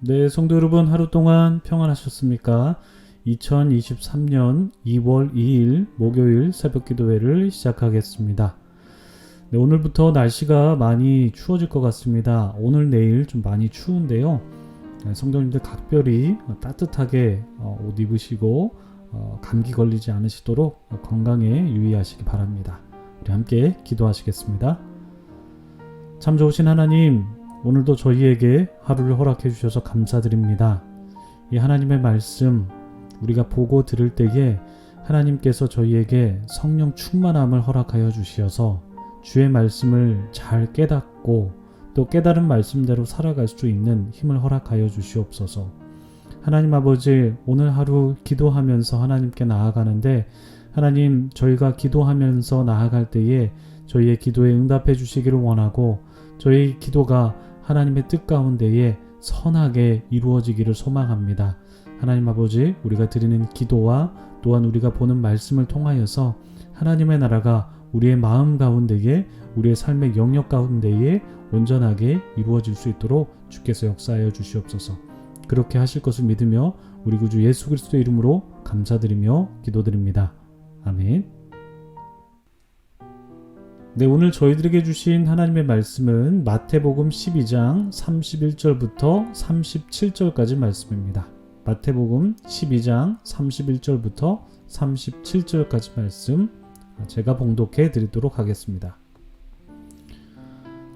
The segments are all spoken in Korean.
네, 성도 여러분 하루 동안 평안하셨습니까? 2023년 2월 2일 목요일 새벽 기도회를 시작하겠습니다. 네, 오늘부터 날씨가 많이 추워질 것 같습니다. 오늘 내일 좀 많이 추운데요. 네, 성도님들 각별히 따뜻하게 옷 입으시고 감기 걸리지 않으시도록 건강에 유의하시기 바랍니다. 우리 함께 기도하시겠습니다. 참 좋으신 하나님, 오늘도 저희에게 하루를 허락해 주셔서 감사드립니다. 이 하나님의 말씀 우리가 보고 들을 때에 하나님께서 저희에게 성령 충만함을 허락하여 주시어서 주의 말씀을 잘 깨닫고 또 깨달은 말씀대로 살아갈 수 있는 힘을 허락하여 주시옵소서. 하나님 아버지, 오늘 하루 기도하면서 하나님께 나아가는데 하나님, 저희가 기도하면서 나아갈 때에 저희의 기도에 응답해 주시기를 원하고 저희 기도가 하나님의 뜻 가운데에 선하게 이루어지기를 소망합니다. 하나님 아버지, 우리가 드리는 기도와 또한 우리가 보는 말씀을 통하여서 하나님의 나라가 우리의 마음 가운데에 우리의 삶의 영역 가운데에 온전하게 이루어질 수 있도록 주께서 역사하여 주시옵소서. 그렇게 하실 것을 믿으며 우리 구주 예수 그리스도의 이름으로 감사드리며 기도드립니다. 아멘. 네, 오늘 저희들에게 주신 하나님의 말씀은 마태복음 12장 31절부터 37절까지 말씀입니다. 마태복음 12장 31절부터 37절까지 말씀 제가 봉독해 드리도록 하겠습니다.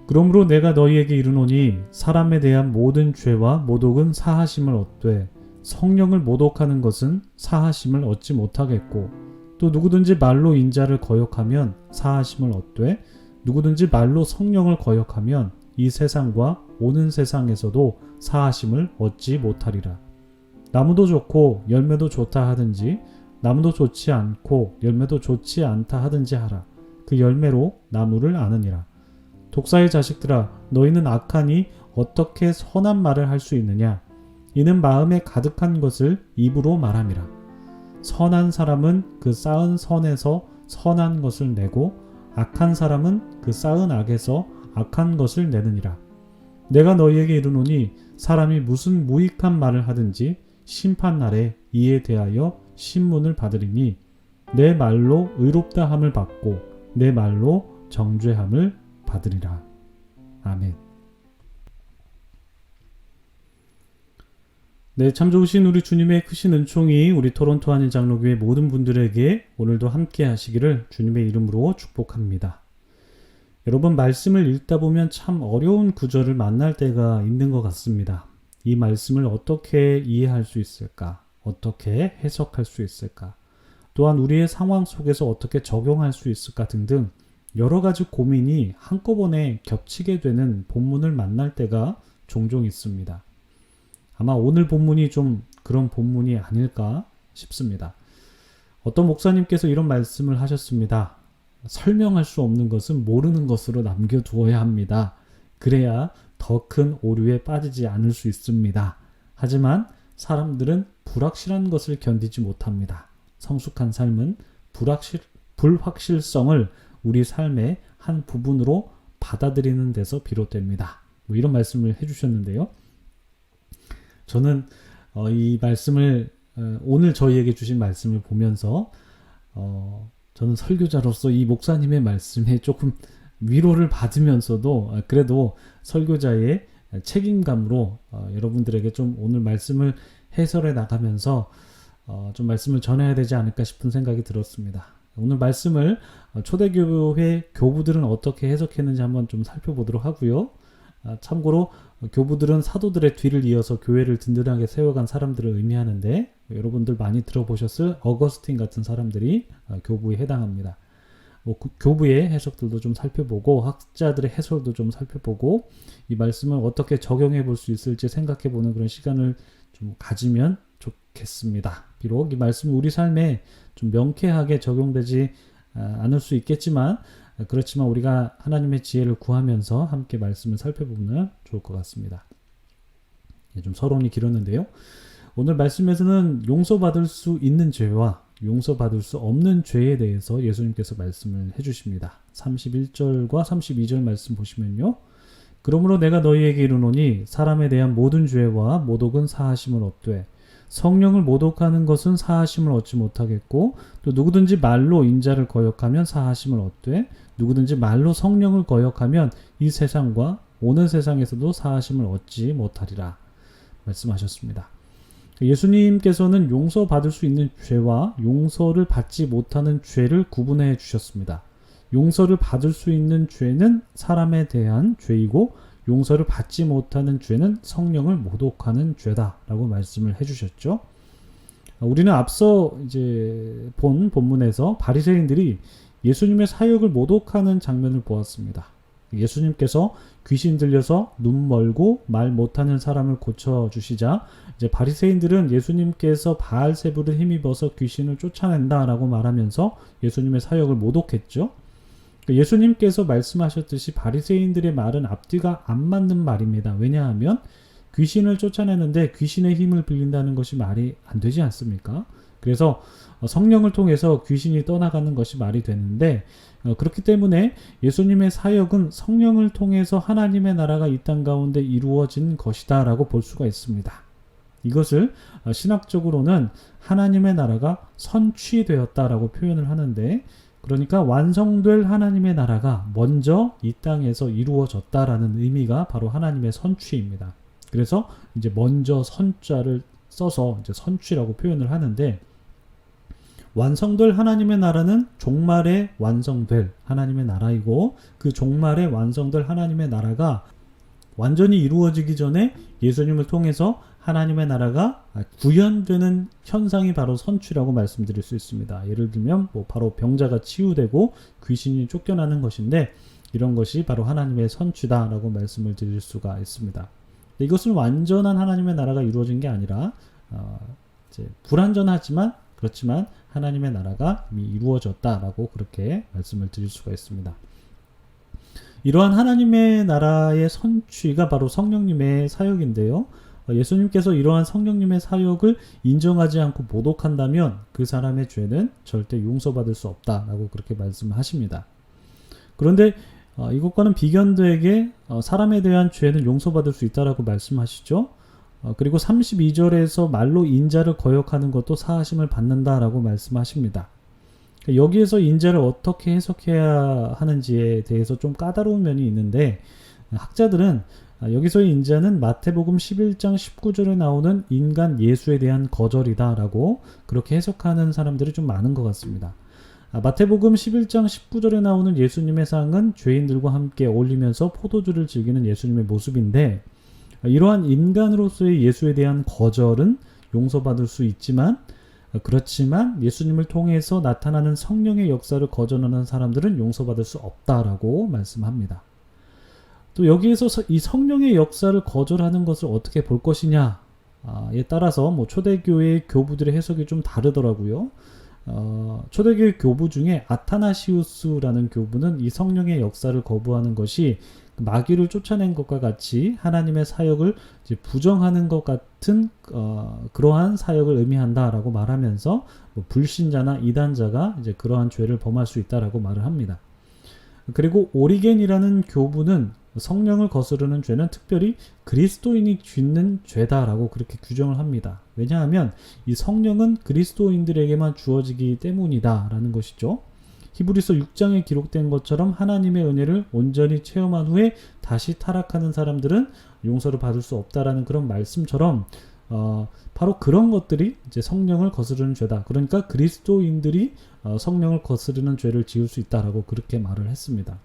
그러므로 내가 너희에게 이르노니 사람에 대한 모든 죄와 모독은 사하심을 얻되 성령을 모독하는 것은 사하심을 얻지 못하겠고 또 누구든지 말로 인자를 거역하면 사하심을 얻되 누구든지 말로 성령을 거역하면 이 세상과 오는 세상에서도 사하심을 얻지 못하리라. 나무도 좋고 열매도 좋다 하든지 나무도 좋지 않고 열매도 좋지 않다 하든지 하라. 그 열매로 나무를 아느니라. 독사의 자식들아, 너희는 악하니 어떻게 선한 말을 할 수 있느냐? 이는 마음에 가득한 것을 입으로 말함이라. 선한 사람은 그 쌓은 선에서 선한 것을 내고 악한 사람은 그 쌓은 악에서 악한 것을 내느니라. 내가 너희에게 이르노니 사람이 무슨 무익한 말을 하든지 심판날에 이에 대하여 신문을 받으리니 내 말로 의롭다함을 받고 내 말로 정죄함을 받으리라. 아멘. 네, 참 좋으신 우리 주님의 크신 은총이 우리 토론토 한인 장로교회 모든 분들에게 오늘도 함께 하시기를 주님의 이름으로 축복합니다. 여러분, 말씀을 읽다 보면 참 어려운 구절을 만날 때가 있는 것 같습니다. 이 말씀을 어떻게 이해할 수 있을까? 어떻게 해석할 수 있을까? 또한 우리의 상황 속에서 어떻게 적용할 수 있을까 등등 여러 가지 고민이 한꺼번에 겹치게 되는 본문을 만날 때가 종종 있습니다. 아마 오늘 본문이 좀 그런 본문이 아닐까 싶습니다. 어떤 목사님께서 이런 말씀을 하셨습니다. 설명할 수 없는 것은 모르는 것으로 남겨두어야 합니다. 그래야 더 큰 오류에 빠지지 않을 수 있습니다. 하지만 사람들은 불확실한 것을 견디지 못합니다. 성숙한 삶은 불확실성을 우리 삶의 한 부분으로 받아들이는 데서 비롯됩니다. 이런 말씀을 해주셨는데요. 저는 이 말씀을 오늘 저희에게 주신 말씀을 보면서 저는 설교자로서 이 목사님의 말씀에 조금 위로를 받으면서도 그래도 설교자의 책임감으로 여러분들에게 좀 오늘 말씀을 해설해 나가면서 좀 말씀을 전해야 되지 않을까 싶은 생각이 들었습니다. 오늘 말씀을 초대교회 교부들은 어떻게 해석했는지 한번 좀 살펴보도록 하고요. 참고로 교부들은 사도들의 뒤를 이어서 교회를 든든하게 세워간 사람들을 의미하는데 여러분들 많이 들어보셨을 어거스틴 같은 사람들이 교부에 해당합니다. 교부의 해석들도 좀 살펴보고 학자들의 해설도 좀 살펴보고 이 말씀을 어떻게 적용해 볼 수 있을지 생각해 보는 그런 시간을 좀 가지면 좋겠습니다. 비록 이 말씀이 우리 삶에 좀 명쾌하게 적용되지 않을 수 있겠지만 그렇지만 우리가 하나님의 지혜를 구하면서 함께 말씀을 살펴보면 좋을 것 같습니다. 좀 서론이 길었는데요. 오늘 말씀에서는 용서받을 수 있는 죄와 용서받을 수 없는 죄에 대해서 예수님께서 말씀을 해주십니다. 31절과 32절 말씀 보시면요. 그러므로 내가 너희에게 이르노니 사람에 대한 모든 죄와 모독은 사하심을 얻되 성령을 모독하는 것은 사하심을 얻지 못하겠고 또 누구든지 말로 인자를 거역하면 사하심을 얻되 누구든지 말로 성령을 거역하면 이 세상과 오는 세상에서도 사하심을 얻지 못하리라 말씀하셨습니다. 예수님께서는 용서받을 수 있는 죄와 용서를 받지 못하는 죄를 구분해 주셨습니다. 용서를 받을 수 있는 죄는 사람에 대한 죄이고 용서를 받지 못하는 죄는 성령을 모독하는 죄다라고 말씀을 해주셨죠. 우리는 앞서 이제 본 본문에서 바리새인들이 예수님의 사역을 모독하는 장면을 보았습니다. 예수님께서 귀신 들려서 눈 멀고 말 못하는 사람을 고쳐주시자 이제 바리새인들은 예수님께서 바알세불을 힘입어서 귀신을 쫓아낸다라고 말하면서 예수님의 사역을 모독했죠. 예수님께서 말씀하셨듯이 바리새인들의 말은 앞뒤가 안 맞는 말입니다. 왜냐하면 귀신을 쫓아내는데 귀신의 힘을 빌린다는 것이 말이 안 되지 않습니까? 그래서 성령을 통해서 귀신이 떠나가는 것이 말이 되는데 그렇기 때문에 예수님의 사역은 성령을 통해서 하나님의 나라가 이 땅 가운데 이루어진 것이다 라고 볼 수가 있습니다. 이것을 신학적으로는 하나님의 나라가 선취되었다라고 표현을 하는데 그러니까 완성될 하나님의 나라가 먼저 이 땅에서 이루어졌다라는 의미가 바로 하나님의 선취입니다. 그래서 이제 먼저 선자를 써서 이제 선취라고 표현을 하는데 완성될 하나님의 나라는 종말에 완성될 하나님의 나라이고 그 종말에 완성될 하나님의 나라가 완전히 이루어지기 전에 예수님을 통해서 하나님의 나라가 구현되는 현상이 바로 선취라고 말씀드릴 수 있습니다. 예를 들면 바로 병자가 치유되고 귀신이 쫓겨나는 것인데 이런 것이 바로 하나님의 선취다라고 말씀을 드릴 수가 있습니다. 이것은 완전한 하나님의 나라가 이루어진 게 아니라 이제 불완전하지만 그렇지만 하나님의 나라가 이미 이루어졌다라고 그렇게 말씀을 드릴 수가 있습니다. 이러한 하나님의 나라의 선취가 바로 성령님의 사역인데요. 예수님께서 이러한 성령님의 사역을 인정하지 않고 모독한다면 그 사람의 죄는 절대 용서받을 수 없다라고 그렇게 말씀하십니다. 그런데 이것과는 비견되게 사람에 대한 죄는 용서받을 수 있다라고 말씀하시죠. 그리고 32절에서 말로 인자를 거역하는 것도 사하심을 받는다라고 말씀하십니다. 여기에서 인자를 어떻게 해석해야 하는지에 대해서 좀 까다로운 면이 있는데 학자들은 여기서의 인자는 마태복음 11장 19절에 나오는 인간 예수에 대한 거절이다 라고 그렇게 해석하는 사람들이 좀 많은 것 같습니다. 마태복음 11장 19절에 나오는 예수님의 상은 죄인들과 함께 어울리면서 포도주를 즐기는 예수님의 모습인데 이러한 인간으로서의 예수에 대한 거절은 용서받을 수 있지만 그렇지만 예수님을 통해서 나타나는 성령의 역사를 거절하는 사람들은 용서받을 수 없다라고 말씀합니다. 또 여기에서 이 성령의 역사를 거절하는 것을 어떻게 볼 것이냐에 따라서 초대교회의 교부들의 해석이 좀 다르더라고요. 초대교회 교부 중에 아타나시우스라는 교부는 이 성령의 역사를 거부하는 것이 마귀를 쫓아낸 것과 같이 하나님의 사역을 이제 부정하는 것 같은 그러한 사역을 의미한다라고 말하면서 불신자나 이단자가 이제 그러한 죄를 범할 수 있다라고 말을 합니다. 그리고 오리겐이라는 교부는 성령을 거스르는 죄는 특별히 그리스도인이 짓는 죄다라고 그렇게 규정을 합니다. 왜냐하면 이 성령은 그리스도인들에게만 주어지기 때문이다 라는 것이죠. 히브리서 6장에 기록된 것처럼 하나님의 은혜를 온전히 체험한 후에 다시 타락하는 사람들은 용서를 받을 수 없다라는 그런 말씀처럼 바로 그런 것들이 이제 성령을 거스르는 죄다. 그러니까 그리스도인들이 성령을 거스르는 죄를 지을 수 있다라고 그렇게 말을 했습니다.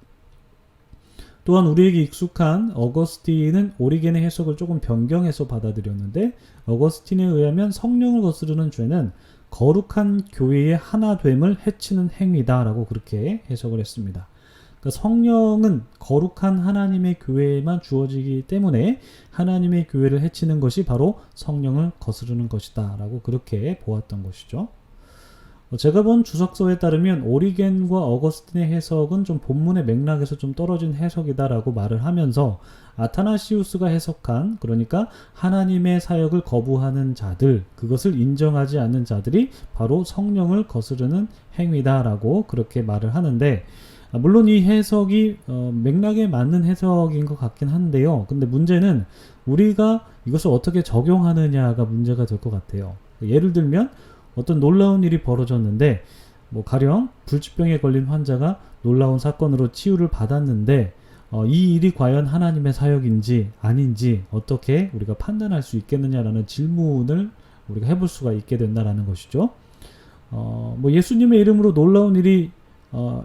또한 우리에게 익숙한 어거스틴은 오리겐의 해석을 조금 변경해서 받아들였는데 어거스틴에 의하면 성령을 거스르는 죄는 거룩한 교회의 하나됨을 해치는 행위다라고 그렇게 해석을 했습니다. 그러니까 성령은 거룩한 하나님의 교회에만 주어지기 때문에 하나님의 교회를 해치는 것이 바로 성령을 거스르는 것이다 라고 그렇게 보았던 것이죠. 제가 본 주석서에 따르면 오리겐과 어거스틴의 해석은 좀 본문의 맥락에서 좀 떨어진 해석이다 라고 말을 하면서 아타나시우스가 해석한 그러니까 하나님의 사역을 거부하는 자들 그것을 인정하지 않는 자들이 바로 성령을 거스르는 행위다 라고 그렇게 말을 하는데 물론 이 해석이 맥락에 맞는 해석인 것 같긴 한데요. 근데 문제는 우리가 이것을 어떻게 적용하느냐가 문제가 될 것 같아요. 예를 들면 어떤 놀라운 일이 벌어졌는데 뭐 가령 불치병에 걸린 환자가 놀라운 사건으로 치유를 받았는데 이 일이 과연 하나님의 사역인지 아닌지 어떻게 우리가 판단할 수 있겠느냐라는 질문을 우리가 해볼 수가 있게 된다라는 것이죠. 뭐 예수님의 이름으로 놀라운 일이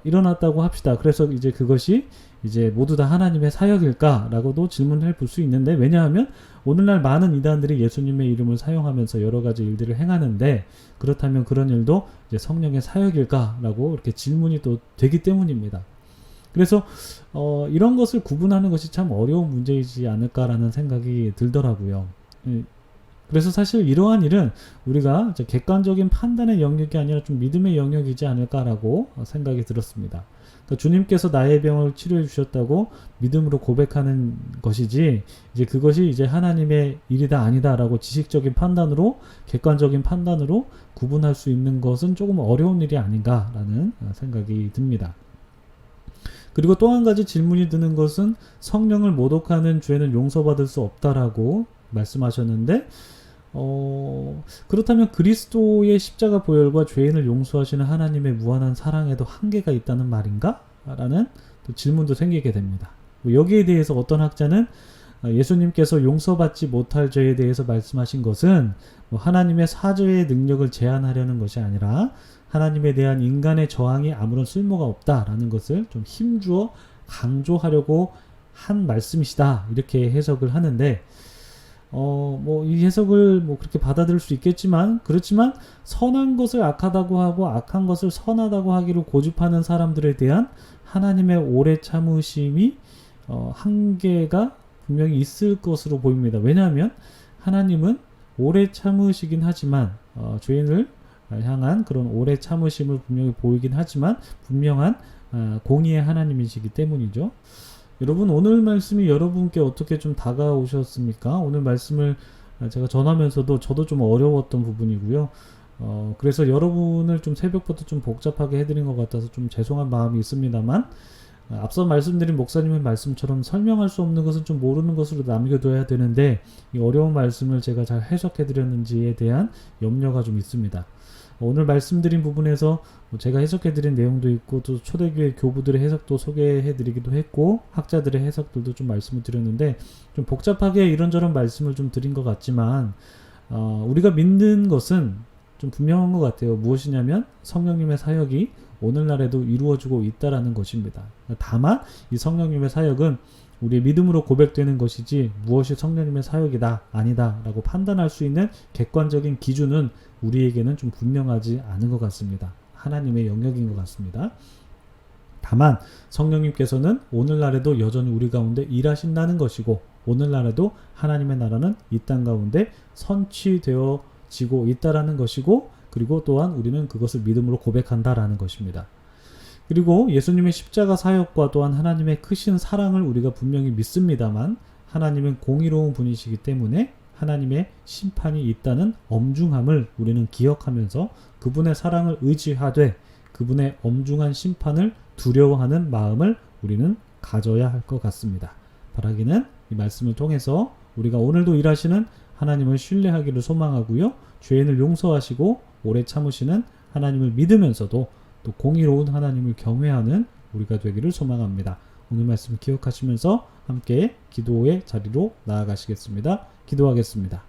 일어났다고 합시다. 그래서 이제 그것이 이제 모두 다 하나님의 사역일까라고도 질문을 해볼 수 있는데, 왜냐하면 오늘날 많은 이단들이 예수님의 이름을 사용하면서 여러 가지 일들을 행하는데, 그렇다면 그런 일도 이제 성령의 사역일까라고 이렇게 질문이 또 되기 때문입니다. 그래서 이런 것을 구분하는 것이 참 어려운 문제이지 않을까라는 생각이 들더라고요. 그래서 사실 이러한 일은 우리가 객관적인 판단의 영역이 아니라 좀 믿음의 영역이지 않을까라고 생각이 들었습니다. 그러니까 주님께서 나의 병을 치료해 주셨다고 믿음으로 고백하는 것이지, 이제 그것이 이제 하나님의 일이다 아니다라고 지식적인 판단으로, 객관적인 판단으로 구분할 수 있는 것은 조금 어려운 일이 아닌가라는 생각이 듭니다. 그리고 또 한 가지 질문이 드는 것은 성령을 모독하는 죄는 용서받을 수 없다라고 말씀하셨는데, 그렇다면 그리스도의 십자가 보혈과 죄인을 용서하시는 하나님의 무한한 사랑에도 한계가 있다는 말인가? 라는 또 질문도 생기게 됩니다. 여기에 대해서 어떤 학자는 예수님께서 용서받지 못할 죄에 대해서 말씀하신 것은 하나님의 사죄의 능력을 제한하려는 것이 아니라 하나님에 대한 인간의 저항이 아무런 쓸모가 없다라는 것을 좀 힘주어 강조하려고 한 말씀이시다, 이렇게 해석을 하는데, 이 해석을 그렇게 받아들일 수 있겠지만, 그렇지만 선한 것을 악하다고 하고 악한 것을 선하다고 하기로 고집하는 사람들에 대한 하나님의 오래 참으심이 한계가 분명히 있을 것으로 보입니다. 왜냐하면 하나님은 오래 참으시긴 하지만 죄인을 향한 그런 오래 참으심을 분명히 보이긴 하지만 분명한 공의의 하나님이시기 때문이죠. 여러분, 오늘 말씀이 여러분께 어떻게 좀 다가오셨습니까? 오늘 말씀을 제가 전하면서도 저도 좀 어려웠던 부분이고요. 그래서 여러분을 좀 새벽부터 좀 복잡하게 해드린 것 같아서 좀 죄송한 마음이 있습니다만, 앞서 말씀드린 목사님의 말씀처럼 설명할 수 없는 것은 좀 모르는 것으로 남겨둬야 되는데, 이 어려운 말씀을 제가 잘 해석해드렸는지에 대한 염려가 좀 있습니다. 오늘 말씀드린 부분에서 제가 해석해드린 내용도 있고, 또 초대교회 교부들의 해석도 소개해드리기도 했고, 학자들의 해석들도 좀 말씀을 드렸는데, 좀 복잡하게 이런저런 말씀을 좀 드린 것 같지만, 우리가 믿는 것은 좀 분명한 것 같아요. 무엇이냐면 성령님의 사역이 오늘날에도 이루어지고 있다라는 것입니다. 다만 이 성령님의 사역은 우리의 믿음으로 고백되는 것이지, 무엇이 성령님의 사역이다 아니다 라고 판단할 수 있는 객관적인 기준은 우리에게는 좀 분명하지 않은 것 같습니다. 하나님의 영역인 것 같습니다. 다만 성령님께서는 오늘날에도 여전히 우리 가운데 일하신다는 것이고, 오늘날에도 하나님의 나라는 이 땅 가운데 선취되어지고 있다라는 것이고, 그리고 또한 우리는 그것을 믿음으로 고백한다라는 것입니다. 그리고 예수님의 십자가 사역과 또한 하나님의 크신 사랑을 우리가 분명히 믿습니다만, 하나님은 공의로운 분이시기 때문에 하나님의 심판이 있다는 엄중함을 우리는 기억하면서 그분의 사랑을 의지하되 그분의 엄중한 심판을 두려워하는 마음을 우리는 가져야 할 것 같습니다. 바라기는 이 말씀을 통해서 우리가 오늘도 일하시는 하나님을 신뢰하기를 소망하고요, 죄인을 용서하시고 오래 참으시는 하나님을 믿으면서도 또 공의로운 하나님을 경외하는 우리가 되기를 소망합니다. 오늘 말씀 기억하시면서 함께 기도의 자리로 나아가시겠습니다. 기도하겠습니다.